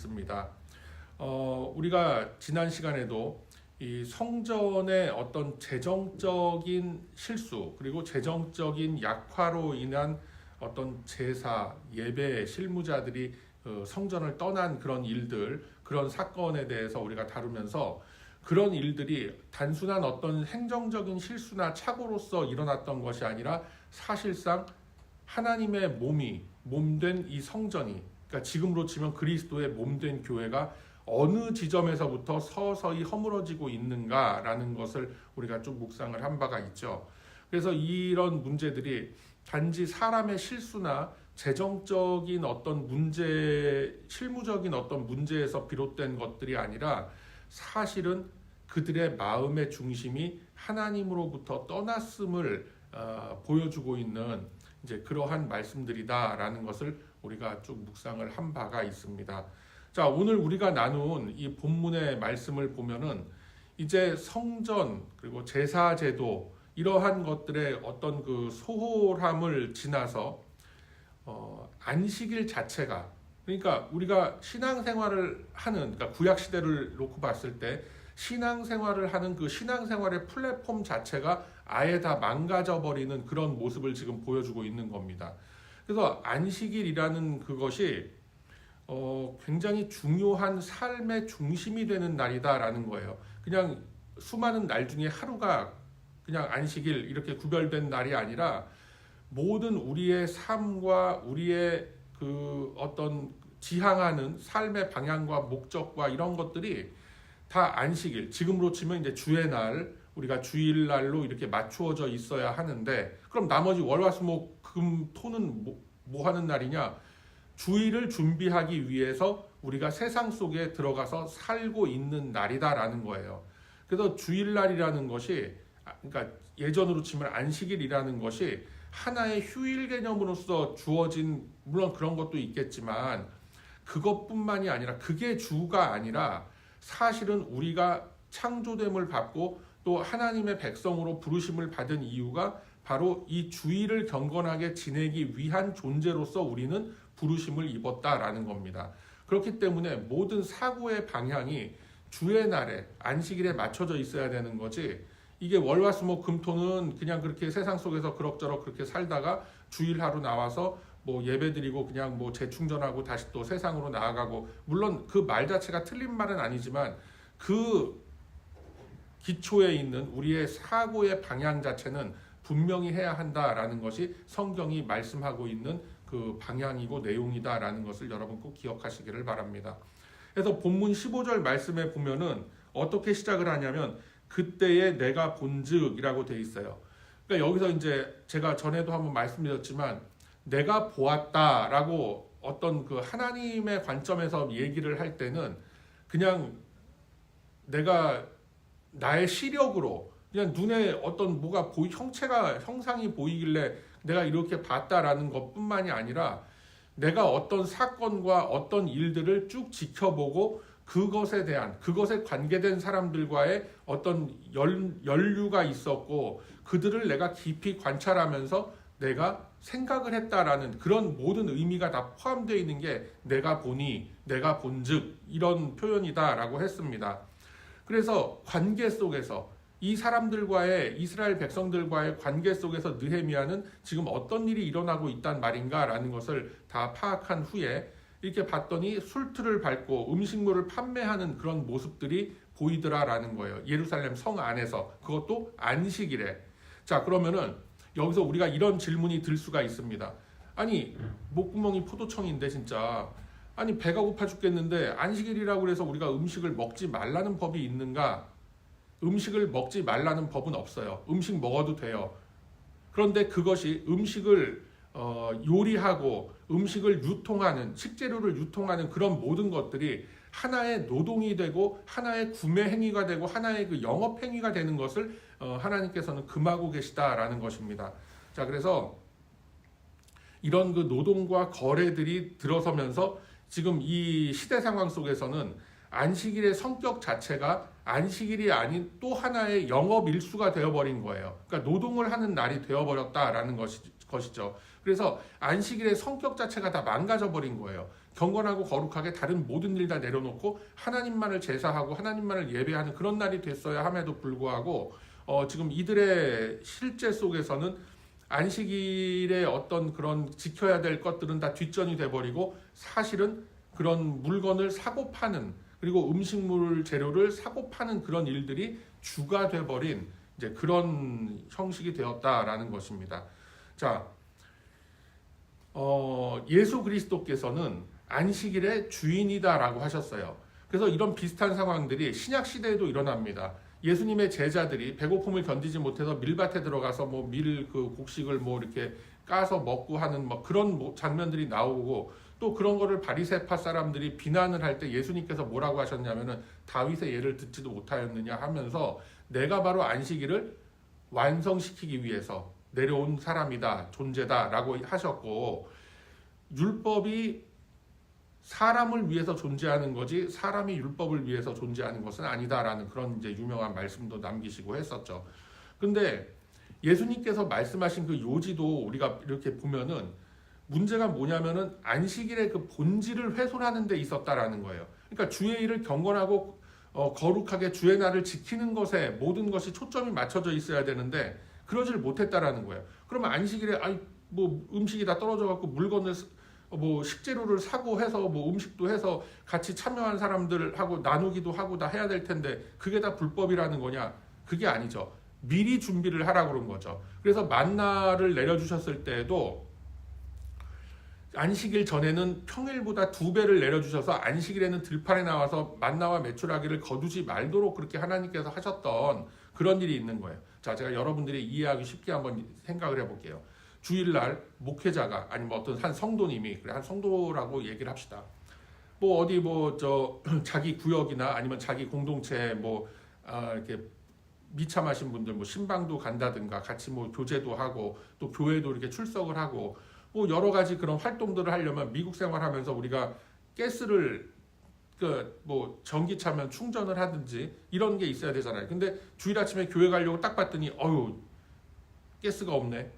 있습니다. 우리가 지난 시간에도 이 성전의 어떤 재정적인 실수 그리고 재정적인 약화로 인한 어떤 제사, 예배 실무자들이 성전을 떠난 그런 일들, 그런 사건에 대해서 우리가 다루면서 그런 일들이 단순한 어떤 행정적인 실수나 착오로서 일어났던 것이 아니라 사실상 하나님의 몸된 이 성전이, 그러니까 지금으로 치면 그리스도의 몸된 교회가 어느 지점에서부터 서서히 허물어지고 있는가라는 것을 우리가 좀 묵상을 한 바가 있죠. 그래서 이런 문제들이 단지 사람의 실수나 재정적인 어떤 문제, 실무적인 어떤 문제에서 비롯된 것들이 아니라 사실은 그들의 마음의 중심이 하나님으로부터 떠났음을 보여주고 있는 이제 그러한 말씀들이다라는 것을 우리가 쭉 묵상을 한 바가 있습니다. 자, 오늘 우리가 나눈 이 본문의 말씀을 보면은 이제 성전 그리고 제사제도 이러한 것들의 어떤 그 소홀함을 지나서 안식일 자체가, 그러니까 우리가 신앙생활을 하는, 그러니까 구약 시대를 놓고 봤을 때 신앙생활을 하는 그 신앙생활의 플랫폼 자체가 아예 다 망가져 버리는 그런 모습을 지금 보여주고 있는 겁니다. 그래서 안식일이라는 그것이 굉장히 중요한 삶의 중심이 되는 날이다라는 거예요. 그냥 수많은 날 중에 하루가 그냥 안식일 이렇게 구별된 날이 아니라 모든 우리의 삶과 우리의 그 어떤 지향하는 삶의 방향과 목적과 이런 것들이 다 안식일, 지금으로 치면 이제 주의 날, 우리가 주일날로 이렇게 맞추어져 있어야 하는데, 그럼 나머지 월화수목 금 토는 뭐 하는 날이냐? 주일을 준비하기 위해서 우리가 세상 속에 들어가서 살고 있는 날이다라는 거예요. 그래서 주일날이라는 것이, 그러니까 예전으로 치면 안식일이라는 것이 하나의 휴일 개념으로서 주어진, 물론 그런 것도 있겠지만 그것뿐만이 아니라, 그게 주가 아니라 사실은 우리가 창조됨을 받고 또 하나님의 백성으로 부르심을 받은 이유가 바로 이 주일을 경건하게 지내기 위한 존재로서 우리는 부르심을 입었다라는 겁니다. 그렇기 때문에 모든 사고의 방향이 주의 날에, 안식일에 맞춰져 있어야 되는 거지, 이게 월화수목 금토는 그냥 그렇게 세상 속에서 그럭저럭 그렇게 살다가 주일 하루 나와서 뭐 예배드리고 그냥 뭐 재충전하고 다시 또 세상으로 나아가고, 물론 그 말 자체가 틀린 말은 아니지만 그 기초에 있는 우리의 사고의 방향 자체는 분명히 해야 한다라는 것이 성경이 말씀하고 있는 그 방향이고 내용이다라는 것을 여러분 꼭 기억하시기를 바랍니다. 그래서 본문 15절 말씀에 보면은 어떻게 시작을 하냐면 그때에 내가 본즉이라고 돼 있어요. 그러니까 여기서 이제 제가 전에도 한번 말씀드렸지만 내가 보았다라고 어떤 그 하나님의 관점에서 얘기를 할 때는 그냥 내가 나의 시력으로 그냥 눈에 어떤 뭐가 형상이 보이길래 내가 이렇게 봤다라는 것뿐만이 아니라 내가 어떤 사건과 어떤 일들을 쭉 지켜보고 그것에 대한, 그것에 관계된 사람들과의 어떤 연류가 있었고 그들을 내가 깊이 관찰하면서 내가 생각을 했다라는 그런 모든 의미가 다 포함되어 있는 게 내가 보니, 내가 본즉 이런 표현이다라고 했습니다. 그래서 관계 속에서 이 사람들과의, 이스라엘 백성들과의 관계 속에서 느헤미야는 지금 어떤 일이 일어나고 있단 말인가라는 것을 다 파악한 후에 이렇게 봤더니 술틀을 밟고 음식물을 판매하는 그런 모습들이 보이더라라는 거예요. 예루살렘 성 안에서, 그것도 안식일에. 자, 그러면은 여기서 우리가 이런 질문이 들 수가 있습니다. 아니, 목구멍이 포도청인데 진짜, 아니 배가 고파 죽겠는데 안식일이라고 해서 우리가 음식을 먹지 말라는 법이 있는가? 음식을 먹지 말라는 법은 없어요. 음식 먹어도 돼요. 그런데 그것이 음식을 요리하고 음식을 유통하는, 식재료를 유통하는 그런 모든 것들이 하나의 노동이 되고 하나의 구매 행위가 되고 하나의 그 영업 행위가 되는 것을 하나님께서는 금하고 계시다라는 것입니다. 자, 그래서 이런 그 노동과 거래들이 들어서면서 지금 이 시대 상황 속에서는 안식일의 성격 자체가 안식일이 아닌 또 하나의 영업 일수가 되어버린 거예요. 그러니까 노동을 하는 날이 되어버렸다라는 것이죠. 그래서 안식일의 성격 자체가 다 망가져 버린 거예요. 경건하고 거룩하게 다른 모든 일 다 내려놓고 하나님만을 제사하고 하나님만을 예배하는 그런 날이 됐어야 함에도 불구하고 지금 이들의 실제 속에서는 안식일의 어떤 그런 지켜야 될 것들은 다 뒷전이 돼버리고 사실은 그런 물건을 사고 파는 그리고 음식물 재료를 사고 파는 그런 일들이 주가 돼버린 이제 그런 형식이 되었다라는 것입니다. 자, 예수 그리스도께서는 안식일의 주인이다라고 하셨어요. 그래서 이런 비슷한 상황들이 신약 시대에도 일어납니다. 예수님의 제자들이 배고픔을 견디지 못해서 밀밭에 들어가서 뭐 밀 그 곡식을 뭐 이렇게 까서 먹고 하는 뭐 그런 장면들이 나오고 또 그런 거를 바리새파 사람들이 비난을 할 때 예수님께서 뭐라고 하셨냐면은 다윗의 예를 듣지도 못하였느냐 하면서 내가 바로 안식일을 완성시키기 위해서 내려온 사람이다, 존재다라고 하셨고 율법이 사람을 위해서 존재하는 거지 사람이 율법을 위해서 존재하는 것은 아니다라는 그런 이제 유명한 말씀도 남기시고 했었죠. 근데 예수님께서 말씀하신 그 요지도 우리가 이렇게 보면은 문제가 뭐냐면은 안식일의 그 본질을 훼손하는 데 있었다라는 거예요. 그러니까 주의 일을 경건하고 거룩하게 주의 날을 지키는 것에 모든 것이 초점이 맞춰져 있어야 되는데 그러지를 못했다라는 거예요. 그러면 안식일에 뭐 음식이 다 떨어져 갖고 물건을 뭐 식재료를 사고 해서 뭐 음식도 해서 같이 참여한 사람들하고 나누기도 하고 다 해야 될 텐데 그게 다 불법이라는 거냐? 그게 아니죠. 미리 준비를 하라고 그런 거죠. 그래서 만나를 내려주셨을 때에도 안식일 전에는 평일보다 2배를 내려주셔서 안식일에는 들판에 나와서 만나와 메추라기를 거두지 말도록 그렇게 하나님께서 하셨던 그런 일이 있는 거예요. 자, 제가 여러분들이 이해하기 쉽게 한번 생각을 해볼게요. 주일날 목회자가 아니면 어떤 한 성도님이 그래 한 성도라고 얘기를 합시다. 뭐 어디 뭐 자기 구역이나 아니면 자기 공동체에 뭐 이렇게 미참하신 분들 뭐 신방도 간다든가 같이 뭐 교제도 하고 또 교회도 이렇게 출석을 하고 뭐 여러 가지 그런 활동들을 하려면 미국 생활하면서 우리가 가스를 뭐 전기차면 충전을 하든지 이런 게 있어야 되잖아요. 근데 주일 아침에 교회 가려고 딱 봤더니 가스가 없네.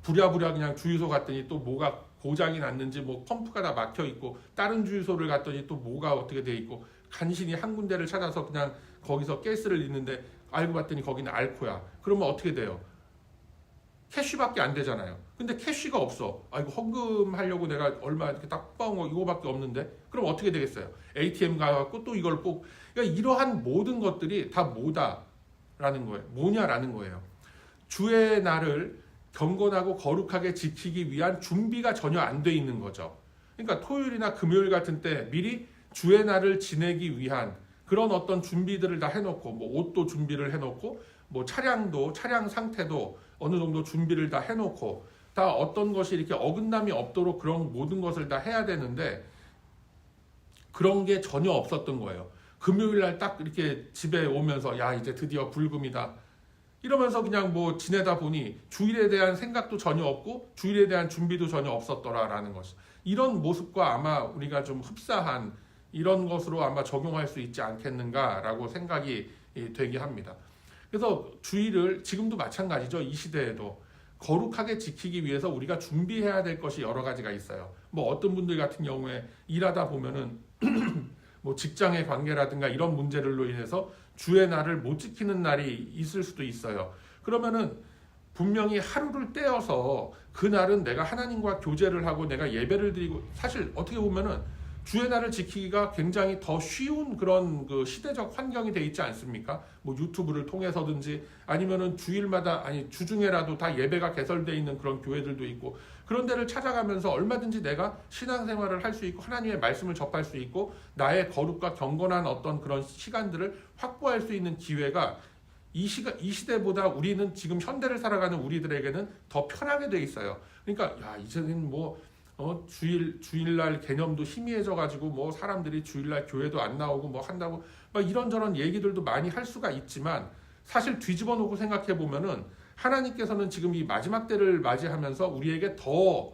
부랴부랴 그냥 주유소 갔더니 또 뭐가 고장이 났는지 뭐 펌프가 다 막혀 있고 다른 주유소를 갔더니 또 뭐가 어떻게 돼 있고 간신히 한 군데를 찾아서 그냥 거기서 가스를 넣는데 알고 봤더니 거기는 알코야. 그러면 어떻게 돼요? 캐쉬밖에 안 되잖아요. 근데 캐쉬가 없어. 이거 헌금하려고 내가 얼마 이렇게 딱 뽑아온 거 이거밖에 없는데 그럼 어떻게 되겠어요? ATM 가갖고 또 이걸 그러니까 이러한 모든 것들이 다 뭐다라는 거예요. 뭐냐라는 거예요. 주의 날을 경건하고 거룩하게 지키기 위한 준비가 전혀 안 돼 있는 거죠. 그러니까 토요일이나 금요일 같은 때 미리 주의 날을 지내기 위한 그런 어떤 준비들을 다 해놓고 뭐 옷도 준비를 해놓고 뭐 차량 상태도 어느 정도 준비를 다 해놓고 다 어떤 것이 이렇게 어긋남이 없도록 그런 모든 것을 다 해야 되는데 그런 게 전혀 없었던 거예요. 금요일 날 딱 이렇게 집에 오면서 야 이제 드디어 불금이다. 이러면서 그냥 뭐 지내다 보니 주일에 대한 생각도 전혀 없고 주일에 대한 준비도 전혀 없었더라라는 것. 이런 모습과 아마 우리가 좀 흡사한 이런 것으로 아마 적용할 수 있지 않겠는가라고 생각이 되게 합니다. 그래서 주일을 지금도 마찬가지죠. 이 시대에도 거룩하게 지키기 위해서 우리가 준비해야 될 것이 여러 가지가 있어요. 뭐 어떤 분들 같은 경우에 일하다 보면은 뭐 직장의 관계라든가 이런 문제들로 인해서 주의 날을 못 지키는 날이 있을 수도 있어요. 그러면은 분명히 하루를 떼어서 그 날은 내가 하나님과 교제를 하고 내가 예배를 드리고 사실 어떻게 보면은 주의 날을 지키기가 굉장히 더 쉬운 그런 그 시대적 환경이 돼 있지 않습니까? 뭐 유튜브를 통해서든지 아니면은 주일마다 주중에라도 다 예배가 개설돼 있는 그런 교회들도 있고 그런 데를 찾아가면서 얼마든지 내가 신앙생활을 할 수 있고 하나님의 말씀을 접할 수 있고 나의 거룩과 경건한 어떤 그런 시간들을 확보할 수 있는 기회가 이 시대보다 우리는 지금 현대를 살아가는 우리들에게는 더 편하게 돼 있어요. 그러니까 이제는 뭐 주일날 개념도 희미해져 가지고 뭐 사람들이 주일날 교회도 안 나오고 뭐 한다고 막 이런저런 얘기들도 많이 할 수가 있지만 사실 뒤집어 놓고 생각해 보면은 하나님께서는 지금 이 마지막 때를 맞이하면서 우리에게 더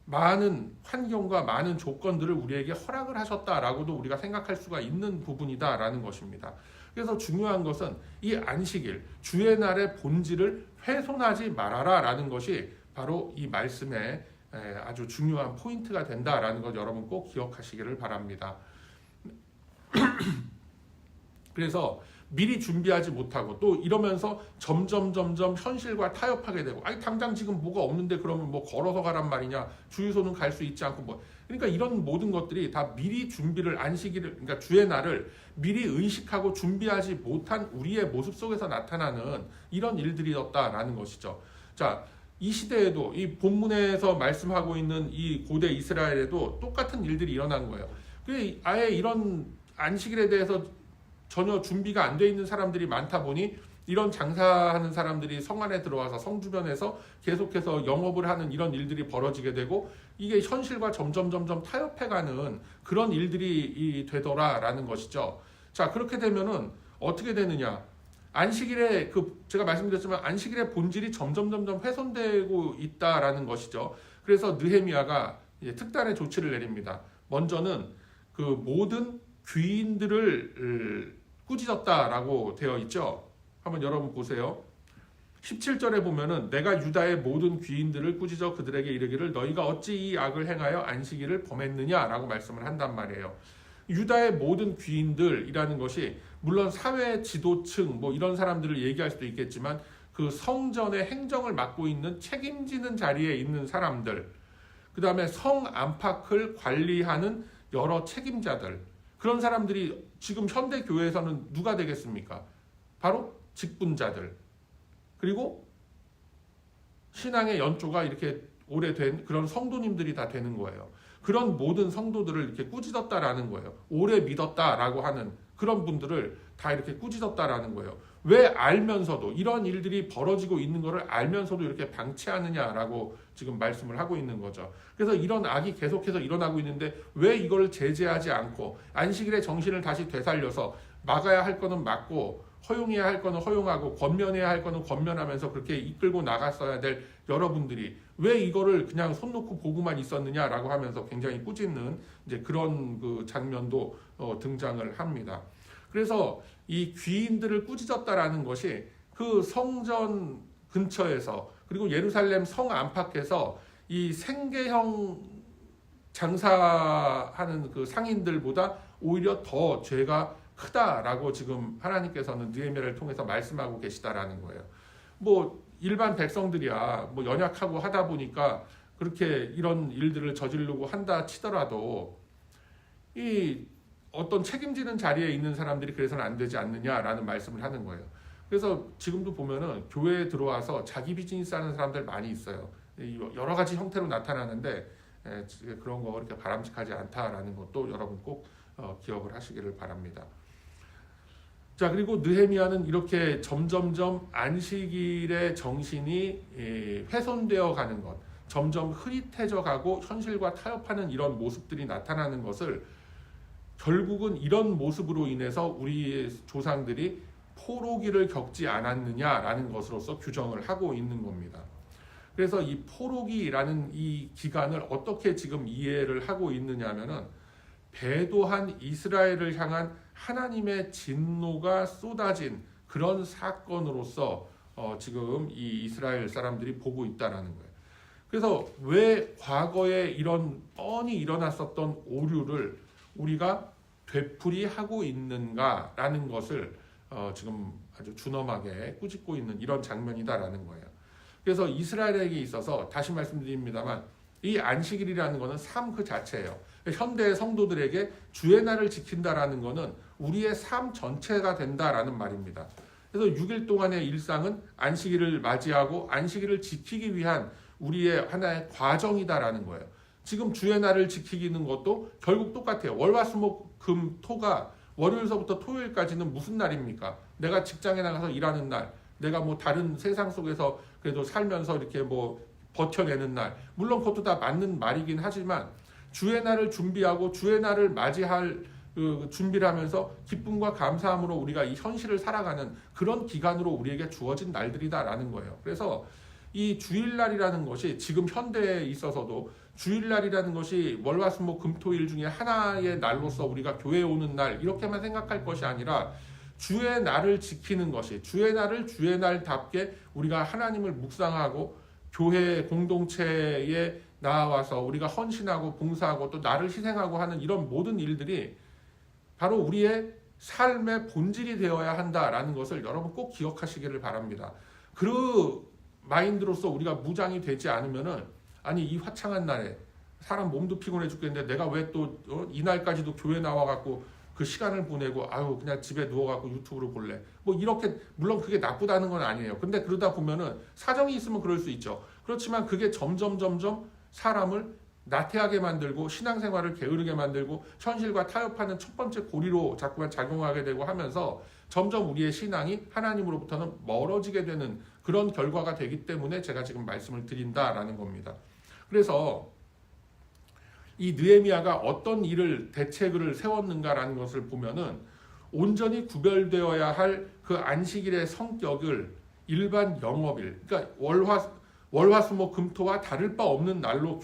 많은 환경과 많은 조건들을 우리에게 허락을 하셨다라고도 우리가 생각할 수가 있는 부분이다라는 것입니다. 그래서 중요한 것은 이 안식일, 주의 날의 본질을 훼손하지 말아라라는 것이 바로 이 말씀의 아주 중요한 포인트가 된다라는 것 여러분 꼭 기억하시기를 바랍니다. 그래서 미리 준비하지 못하고 또 이러면서 점점 현실과 타협하게 되고, 아니 당장 지금 뭐가 없는데 그러면 뭐 걸어서 가란 말이냐, 주유소는 갈 수 있지 않고 뭐, 그러니까 이런 모든 것들이 다 미리 준비를, 안식일을, 그러니까 주의 날을 미리 의식하고 준비하지 못한 우리의 모습 속에서 나타나는 이런 일들이었다라는 것이죠. 자, 이 시대에도 이 본문에서 말씀하고 있는 이 고대 이스라엘에도 똑같은 일들이 일어난 거예요. 아예 이런 안식일에 대해서 전혀 준비가 안 돼 있는 사람들이 많다 보니 이런 장사하는 사람들이 성 안에 들어와서 성 주변에서 계속해서 영업을 하는 이런 일들이 벌어지게 되고, 이게 현실과 점점 타협해가는 그런 일들이 되더라라는 것이죠. 자, 그렇게 되면은 어떻게 되느냐? 안식일에 제가 말씀드렸지만 안식일의 본질이 점점 훼손되고 있다라는 것이죠. 그래서 느헤미야가 특단의 조치를 내립니다. 먼저는 그 모든 귀인들을 꾸짖었다라고 되어 있죠. 한번 여러분 보세요. 17절에 보면은 내가 유다의 모든 귀인들을 꾸짖어 그들에게 이르기를 너희가 어찌 이 악을 행하여 안식일을 범했느냐라고 말씀을 한단 말이에요. 유다의 모든 귀인들이라는 것이 물론 사회 지도층 뭐 이런 사람들을 얘기할 수도 있겠지만, 그 성전의 행정을 맡고 있는 책임지는 자리에 있는 사람들, 그 다음에 성 안팎을 관리하는 여러 책임자들, 그런 사람들이 지금 현대 교회에서는 누가 되겠습니까? 바로 직분자들, 그리고 신앙의 연조가 이렇게 오래된 그런 성도님들이 다 되는 거예요. 그런 모든 성도들을 이렇게 꾸짖었다라는 거예요. 오래 믿었다라고 하는 그런 분들을 다 이렇게 꾸짖었다라는 거예요. 왜 알면서도, 이런 일들이 벌어지고 있는 것을 알면서도 이렇게 방치하느냐라고 지금 말씀을 하고 있는 거죠. 그래서 이런 악이 계속해서 일어나고 있는데 왜 이걸 제재하지 않고 안식일의 정신을 다시 되살려서 막아야 할 거는 막고 허용해야 할 거는 허용하고 권면해야 할 거는 권면하면서 그렇게 이끌고 나갔어야 될 여러분들이 왜 이거를 그냥 손 놓고 보고만 있었느냐라고 하면서 굉장히 꾸짖는 이제 그런 그 장면도 등장을 합니다. 그래서 이 귀인들을 꾸짖었다라는 것이 그 성전 근처에서, 그리고 예루살렘 성 안팎에서 이 생계형 장사하는 그 상인들보다 오히려 더 죄가 크다라고 지금 하나님께서는 느헤미야를 통해서 말씀하고 계시다라는 거예요. 뭐 일반 백성들이야 뭐 연약하고 하다 보니까 그렇게 이런 일들을 저지르고 한다 치더라도 이 어떤 책임지는 자리에 있는 사람들이 그래서는 안 되지 않느냐라는 말씀을 하는 거예요. 그래서 지금도 보면은 교회에 들어와서 자기 비즈니스 하는 사람들 많이 있어요. 여러 가지 형태로 나타나는데 그런 거 그렇게 바람직하지 않다라는 것도 여러분 꼭 기억을 하시기를 바랍니다. 자, 그리고 느헤미야는 이렇게 점점점 안식일의 정신이 훼손되어 가는 것, 점점 흐릿해져 가고 현실과 타협하는 이런 모습들이 나타나는 것을 결국은 이런 모습으로 인해서 우리 조상들이 포로기를 겪지 않았느냐라는 것으로서 규정을 하고 있는 겁니다. 그래서 이 포로기라는 이 기간을 어떻게 지금 이해를 하고 있느냐면은 배도한 이스라엘을 향한 하나님의 진노가 쏟아진 그런 사건으로서 지금 이 이스라엘 사람들이 보고 있다라는 거예요. 그래서 왜 과거에 이런 뻔히 일어났었던 오류를 우리가 되풀이하고 있는가라는 것을 지금 아주 준엄하게 꾸짖고 있는 이런 장면이다라는 거예요. 그래서 이스라엘에게 있어서 다시 말씀드립니다만 이 안식일이라는 것은 삶 그 자체예요. 현대 성도들에게 주의 날을 지킨다라는 것은 우리의 삶 전체가 된다라는 말입니다. 그래서 6일 동안의 일상은 안식일을 맞이하고 안식일을 지키기 위한 우리의 하나의 과정이다라는 거예요. 지금 주의 날을 지키는 것도 결국 똑같아요. 월화수목금토가 월요일서부터 토요일까지는 무슨 날입니까? 내가 직장에 나가서 일하는 날, 내가 뭐 다른 세상 속에서 그래도 살면서 이렇게 뭐 버텨내는 날, 물론 그것도 다 맞는 말이긴 하지만 주의 날을 준비하고 주의 날을 맞이할 준비를 하면서 기쁨과 감사함으로 우리가 이 현실을 살아가는 그런 기간으로 우리에게 주어진 날들이다라는 거예요. 그래서 이 주일날이라는 것이 지금 현대에 있어서도 주일날이라는 것이 월화수목금토일 중에 하나의 날로서 우리가 교회에 오는 날 이렇게만 생각할 것이 아니라 주의 날을 지키는 것이, 주의 날을 주의 날답게 우리가 하나님을 묵상하고 교회 공동체의 나와서 우리가 헌신하고 봉사하고 또 나를 희생하고 하는 이런 모든 일들이 바로 우리의 삶의 본질이 되어야 한다라는 것을 여러분 꼭 기억하시기를 바랍니다. 그 마인드로서 우리가 무장이 되지 않으면은 아니 이 화창한 날에 사람 몸도 피곤해 죽겠는데 내가 왜 또 이날까지도 교회 나와갖고 그 시간을 보내고 아유 그냥 집에 누워갖고 유튜브로 볼래 뭐 이렇게 물론 그게 나쁘다는 건 아니에요. 근데 그러다 보면은 사정이 있으면 그럴 수 있죠. 그렇지만 그게 점점 사람을 나태하게 만들고 신앙생활을 게으르게 만들고 현실과 타협하는 첫 번째 고리로 자꾸만 작용하게 되고 하면서 점점 우리의 신앙이 하나님으로부터는 멀어지게 되는 그런 결과가 되기 때문에 제가 지금 말씀을 드린다라는 겁니다. 그래서 이 느헤미야가 어떤 일을 대책을 세웠는가라는 것을 보면은 온전히 구별되어야 할 그 안식일의 성격을 일반 영업일, 그러니까 월화수목금토와 다를 바 없는 날로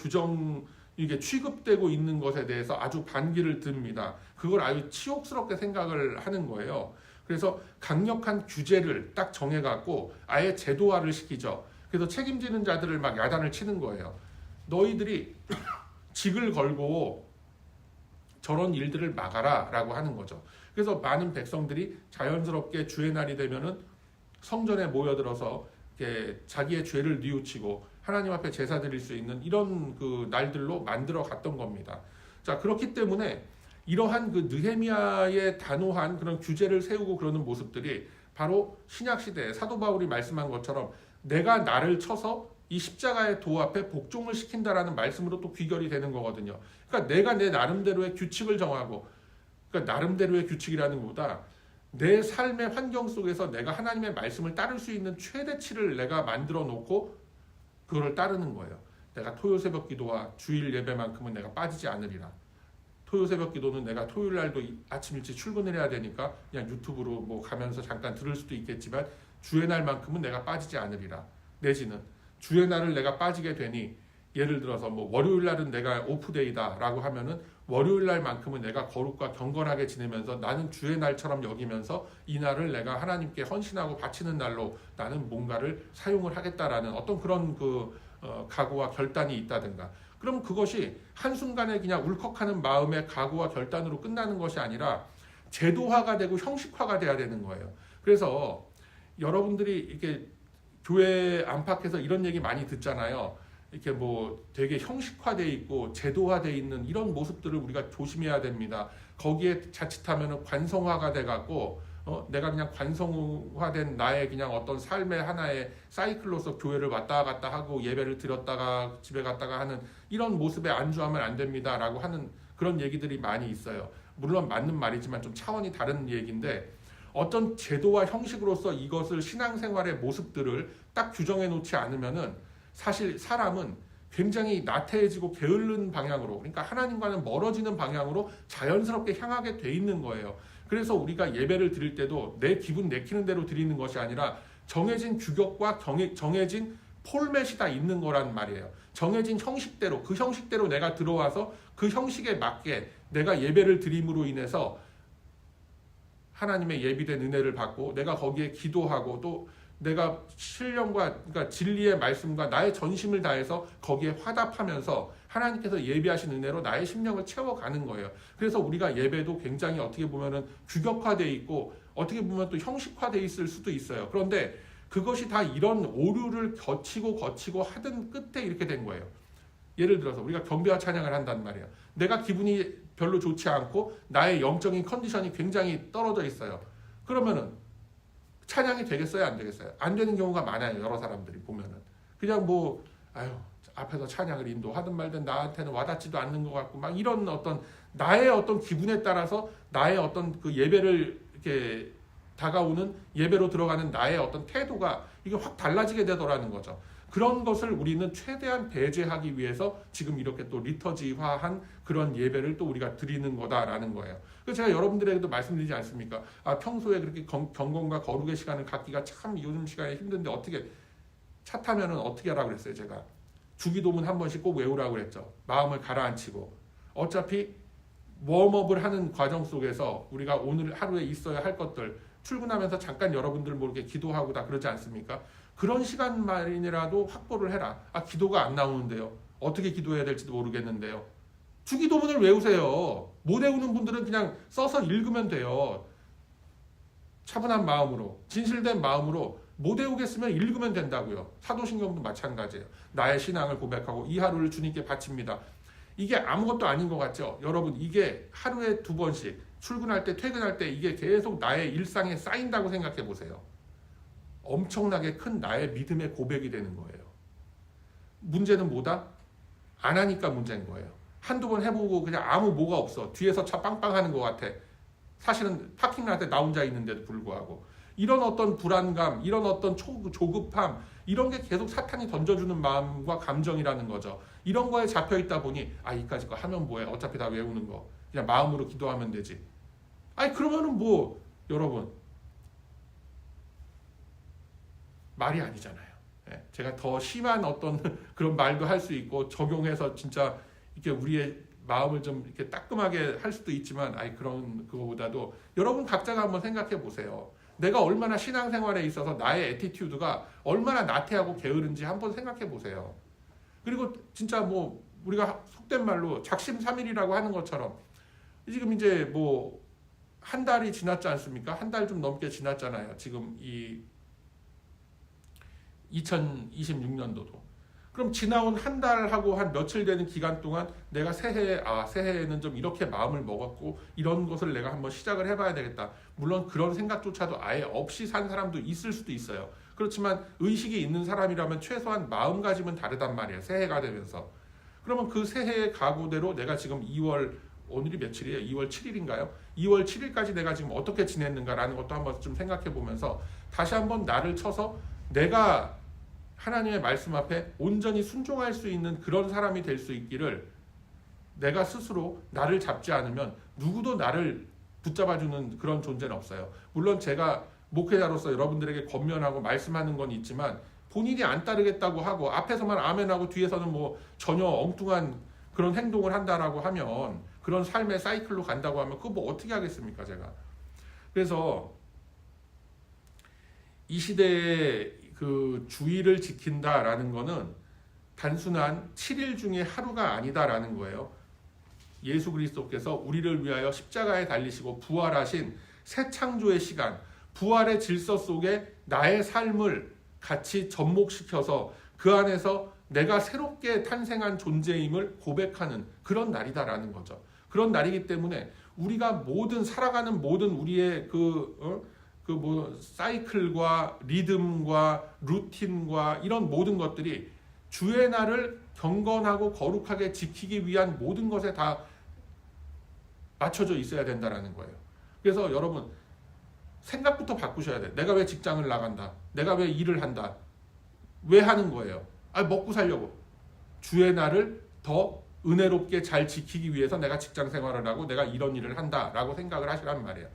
이게 취급되고 있는 것에 대해서 아주 반기를 듭니다. 그걸 아주 치욕스럽게 생각을 하는 거예요. 그래서 강력한 규제를 딱 정해갖고 아예 제도화를 시키죠. 그래서 책임지는 자들을 막 야단을 치는 거예요. 너희들이 직을 걸고 저런 일들을 막아라 라고 하는 거죠. 그래서 많은 백성들이 자연스럽게 주의 날이 되면은 성전에 모여들어서 자기의 죄를 뉘우치고 하나님 앞에 제사 드릴 수 있는 이런 그 날들로 만들어 갔던 겁니다. 자, 그렇기 때문에 이러한 그 느헤미야의 단호한 그런 규제를 세우고 그러는 모습들이 바로 신약 시대에 사도 바울이 말씀한 것처럼 내가 나를 쳐서 이 십자가의 도 앞에 복종을 시킨다라는 말씀으로 또 귀결이 되는 거거든요. 그러니까 내가 내 나름대로의 규칙을 정하고, 그러니까 나름대로의 규칙이라는 것보다 내 삶의 환경 속에서 내가 하나님의 말씀을 따를 수 있는 최대치를 내가 만들어 놓고 그거를 따르는 거예요. 내가 토요 새벽 기도와 주일 예배만큼은 내가 빠지지 않으리라. 토요 새벽 기도는 내가 토요일 날도 아침 일찍 출근을 해야 되니까 그냥 유튜브로 뭐 가면서 잠깐 들을 수도 있겠지만 주의 날만큼은 내가 빠지지 않으리라. 내지는 주의 날을 내가 빠지게 되니 예를 들어서 뭐 월요일 날은 내가 오프데이다라고 하면은 월요일 날만큼은 내가 거룩과 경건하게 지내면서 나는 주의 날처럼 여기면서 이 날을 내가 하나님께 헌신하고 바치는 날로 나는 뭔가를 사용을 하겠다라는 어떤 그런 각오와 결단이 있다든가. 그럼 그것이 한순간에 그냥 울컥하는 마음의 각오와 결단으로 끝나는 것이 아니라 제도화가 되고 형식화가 돼야 되는 거예요. 그래서 여러분들이 이렇게 교회 안팎에서 이런 얘기 많이 듣잖아요. 이렇게 뭐 되게 형식화돼 있고 제도화돼 있는 이런 모습들을 우리가 조심해야 됩니다. 거기에 자칫하면 관성화가 돼 갖고 내가 그냥 관성화된 나의 그냥 어떤 삶의 하나의 사이클로서 교회를 왔다 갔다 하고 예배를 드렸다가 집에 갔다가 하는 이런 모습에 안주하면 안 됩니다라고 하는 그런 얘기들이 많이 있어요. 물론 맞는 말이지만 좀 차원이 다른 얘기인데 어떤 제도와 형식으로서 이것을 신앙생활의 모습들을 딱 규정해 놓지 않으면은 사실 사람은 굉장히 나태해지고 게으른 방향으로, 그러니까 하나님과는 멀어지는 방향으로 자연스럽게 향하게 돼 있는 거예요. 그래서 우리가 예배를 드릴 때도 내 기분 내키는 대로 드리는 것이 아니라 정해진 규격과 정해진 폴맷이 다 있는 거란 말이에요. 정해진 형식대로, 그 형식대로 내가 들어와서 그 형식에 맞게 내가 예배를 드림으로 인해서 하나님의 예비된 은혜를 받고 내가 거기에 기도하고 또 내가 신령과 그러니까 진리의 말씀과 나의 전심을 다해서 거기에 화답하면서 하나님께서 예비하신 은혜로 나의 심령을 채워가는 거예요. 그래서 우리가 예배도 굉장히 어떻게 보면은 규격화되어 있고 어떻게 보면 또 형식화되어 있을 수도 있어요. 그런데 그것이 다 이런 오류를 거치고 하던 끝에 이렇게 된 거예요. 예를 들어서 우리가 경배와 찬양을 한단 말이에요. 내가 기분이 별로 좋지 않고 나의 영적인 컨디션이 굉장히 떨어져 있어요. 그러면은 찬양이 되겠어요? 안 되겠어요? 안 되는 경우가 많아요. 여러 사람들이 보면은. 그냥 뭐, 앞에서 찬양을 인도하든 말든 나한테는 와닿지도 않는 것 같고, 막 이런 어떤, 나의 어떤 기분에 따라서 나의 어떤 그 예배를 이렇게 다가오는 예배로 들어가는 나의 어떤 태도가 이게 확 달라지게 되더라는 거죠. 그런 것을 우리는 최대한 배제하기 위해서 지금 이렇게 또 리터지화한 그런 예배를 또 우리가 드리는 거다라는 거예요. 그래서 제가 여러분들에게도 말씀드리지 않습니까? 평소에 그렇게 경건과 거룩의 시간을 갖기가 참 요즘 시간에 힘든데 어떻게 차 타면은 어떻게 하라고 그랬어요? 제가 주기도문 한 번씩 꼭 외우라고 그랬죠. 마음을 가라앉히고 어차피 웜업을 하는 과정 속에서 우리가 오늘 하루에 있어야 할 것들 출근하면서 잠깐 여러분들 모르게 기도하고 다 그러지 않습니까? 그런 시간만이라도 확보를 해라. 기도가 안 나오는데요. 어떻게 기도해야 될지도 모르겠는데요. 주기도문을 외우세요. 못 외우는 분들은 그냥 써서 읽으면 돼요. 차분한 마음으로, 진실된 마음으로 못 외우겠으면 읽으면 된다고요. 사도신경도 마찬가지예요. 나의 신앙을 고백하고 이 하루를 주님께 바칩니다. 이게 아무것도 아닌 것 같죠? 여러분, 이게 하루에 2번씩 출근할 때, 퇴근할 때 이게 계속 나의 일상에 쌓인다고 생각해 보세요. 엄청나게 큰 나의 믿음의 고백이 되는 거예요. 문제는 뭐다? 안 하니까 문제인 거예요. 한두 번 해보고 그냥 아무 뭐가 없어. 뒤에서 차 빵빵 하는 것 같아. 사실은 파킹랏에 나 혼자 있는데도 불구하고. 이런 어떤 불안감, 이런 어떤 조급함, 이런 게 계속 사탄이 던져주는 마음과 감정이라는 거죠. 이런 거에 잡혀있다 보니 이까짓 거 하면 뭐해. 어차피 다 외우는 거. 그냥 마음으로 기도하면 되지. 그러면은 뭐 여러분 말이 아니잖아요. 제가 더 심한 어떤 그런 말도 할 수 있고 적용해서 진짜 이렇게 우리의 마음을 좀 이렇게 따끔하게 할 수도 있지만 그런 그거보다도 여러분 각자가 한번 생각해 보세요. 내가 얼마나 신앙생활에 있어서 나의 애티튜드가 얼마나 나태하고 게으른지 한번 생각해 보세요. 그리고 진짜 뭐 우리가 속된 말로 작심삼일이라고 하는 것처럼 지금 이제 뭐 한 달이 지났지 않습니까? 한 달 좀 넘게 지났잖아요. 지금 이 2026년도도. 그럼 지나온 한 달하고 한 며칠 되는 기간 동안 내가 새해에는 좀 이렇게 마음을 먹었고 이런 것을 내가 한번 시작을 해봐야 되겠다. 물론 그런 생각조차도 아예 없이 산 사람도 있을 수도 있어요. 그렇지만 의식이 있는 사람이라면 최소한 마음가짐은 다르단 말이에요. 새해가 되면서. 그러면 그 새해의 각오대로 내가 지금 오늘이 며칠이에요? 2월 7일인가요? 2월 7일까지 내가 지금 어떻게 지냈는가라는 것도 한번 좀 생각해 보면서 다시 한번 나를 쳐서 내가 하나님의 말씀 앞에 온전히 순종할 수 있는 그런 사람이 될 수 있기를 내가 스스로 나를 잡지 않으면 누구도 나를 붙잡아주는 그런 존재는 없어요. 물론 제가 목회자로서 여러분들에게 권면하고 말씀하는 건 있지만 본인이 안 따르겠다고 하고 앞에서만 아멘하고 뒤에서는 뭐 전혀 엉뚱한 그런 행동을 한다라고 하면 그런 삶의 사이클로 간다고 하면 그거 뭐 어떻게 하겠습니까 제가. 그래서 이 시대에 그 주의를 지킨다라는 거는 단순한 7일 중에 하루가 아니다라는 거예요. 예수 그리스도께서 우리를 위하여 십자가에 달리시고 부활하신 새 창조의 시간, 부활의 질서 속에 나의 삶을 같이 접목시켜서 그 안에서 내가 새롭게 탄생한 존재임을 고백하는 그런 날이다라는 거죠. 그런 날이기 때문에 우리가 살아가는 모든 우리의 사이클과 리듬과 루틴과 이런 모든 것들이 주의 날을 경건하고 거룩하게 지키기 위한 모든 것에 다 맞춰져 있어야 된다는 거예요. 그래서 여러분 생각부터 바꾸셔야 돼. 내가 왜 직장을 나간다. 내가 왜 일을 한다. 왜 하는 거예요? 먹고 살려고. 주의 날을 더 은혜롭게 잘 지키기 위해서 내가 직장 생활을 하고 내가 이런 일을 한다라고 생각을 하시란 말이에요.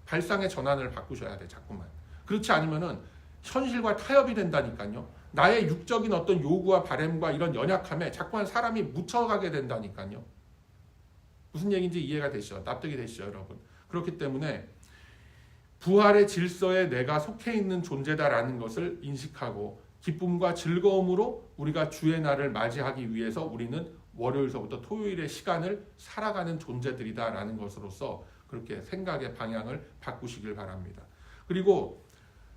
발상의 전환을 바꾸셔야 돼, 자꾸만. 그렇지 않으면은 현실과 타협이 된다니까요. 나의 육적인 어떤 요구와 바램과 이런 연약함에 자꾸만 사람이 묻혀가게 된다니까요. 무슨 얘기인지 이해가 되시죠? 납득이 되시죠, 여러분? 그렇기 때문에 부활의 질서에 내가 속해 있는 존재다라는 것을 인식하고 기쁨과 즐거움으로 우리가 주의 날을 맞이하기 위해서 우리는 월요일서부터 토요일의 시간을 살아가는 존재들이다라는 것으로서 그렇게 생각의 방향을 바꾸시길 바랍니다. 그리고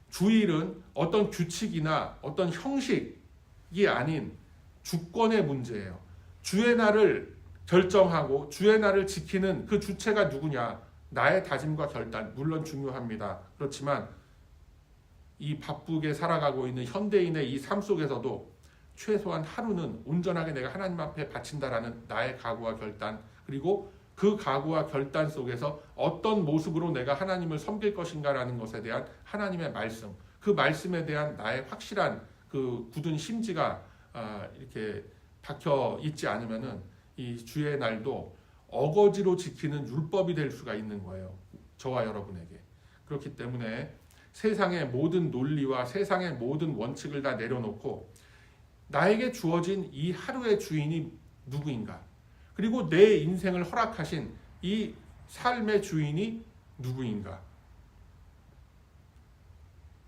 주일은 어떤 규칙이나 어떤 형식이 아닌 주권의 문제예요. 주의 날을 결정하고 주의 날을 지키는 그 주체가 누구냐? 나의 다짐과 결단, 물론 중요합니다. 그렇지만 이 바쁘게 살아가고 있는 현대인의 이 삶 속에서도 최소한 하루는 온전하게 내가 하나님 앞에 바친다라는 나의 각오와 결단, 그리고 그 각오와 결단 속에서 어떤 모습으로 내가 하나님을 섬길 것인가라는 것에 대한 하나님의 말씀, 그 말씀에 대한 나의 확실한 그 굳은 심지가 이렇게 박혀 있지 않으면은 이 주의 날도 어거지로 지키는 율법이 될 수가 있는 거예요. 저와 여러분에게. 그렇기 때문에 세상의 모든 논리와 세상의 모든 원칙을 다 내려놓고 나에게 주어진 이 하루의 주인이 누구인가? 그리고 내 인생을 허락하신 이 삶의 주인이 누구인가?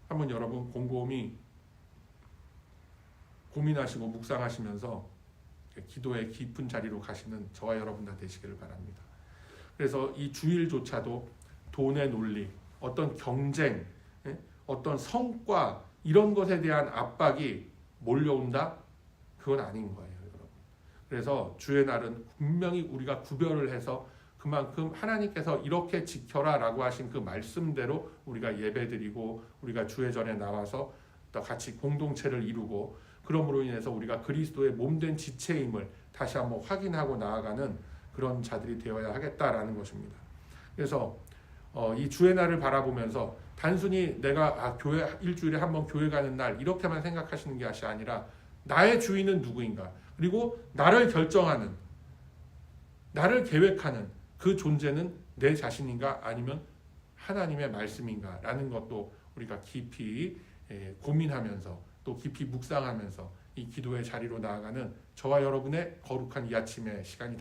한번 여러분 곰곰이 고민하시고 묵상하시면서 기도의 깊은 자리로 가시는 저와 여러분 다 되시기를 바랍니다. 그래서 이 주일조차도 돈의 논리, 어떤 경쟁, 어떤 성과 이런 것에 대한 압박이 몰려온다? 그건 아닌 거예요, 여러분. 그래서 주의 날은 분명히 우리가 구별을 해서 그만큼 하나님께서 이렇게 지켜라라고 하신 그 말씀대로 우리가 예배드리고 우리가 주의 전에 나와서 또 같이 공동체를 이루고 그러므로 인해서 우리가 그리스도의 몸된 지체임을 다시 한번 확인하고 나아가는 그런 자들이 되어야 하겠다라는 것입니다. 그래서 이 주의 날을 바라보면서 단순히 내가 교회 일주일에 한 번 교회 가는 날 이렇게만 생각하시는 것이 아니라 나의 주인은 누구인가? 그리고 나를 결정하는, 나를 계획하는 그 존재는 내 자신인가 아니면 하나님의 말씀인가 라는 것도 우리가 깊이 고민하면서 또 깊이 묵상하면서 이 기도의 자리로 나아가는 저와 여러분의 거룩한 이 아침의 시간이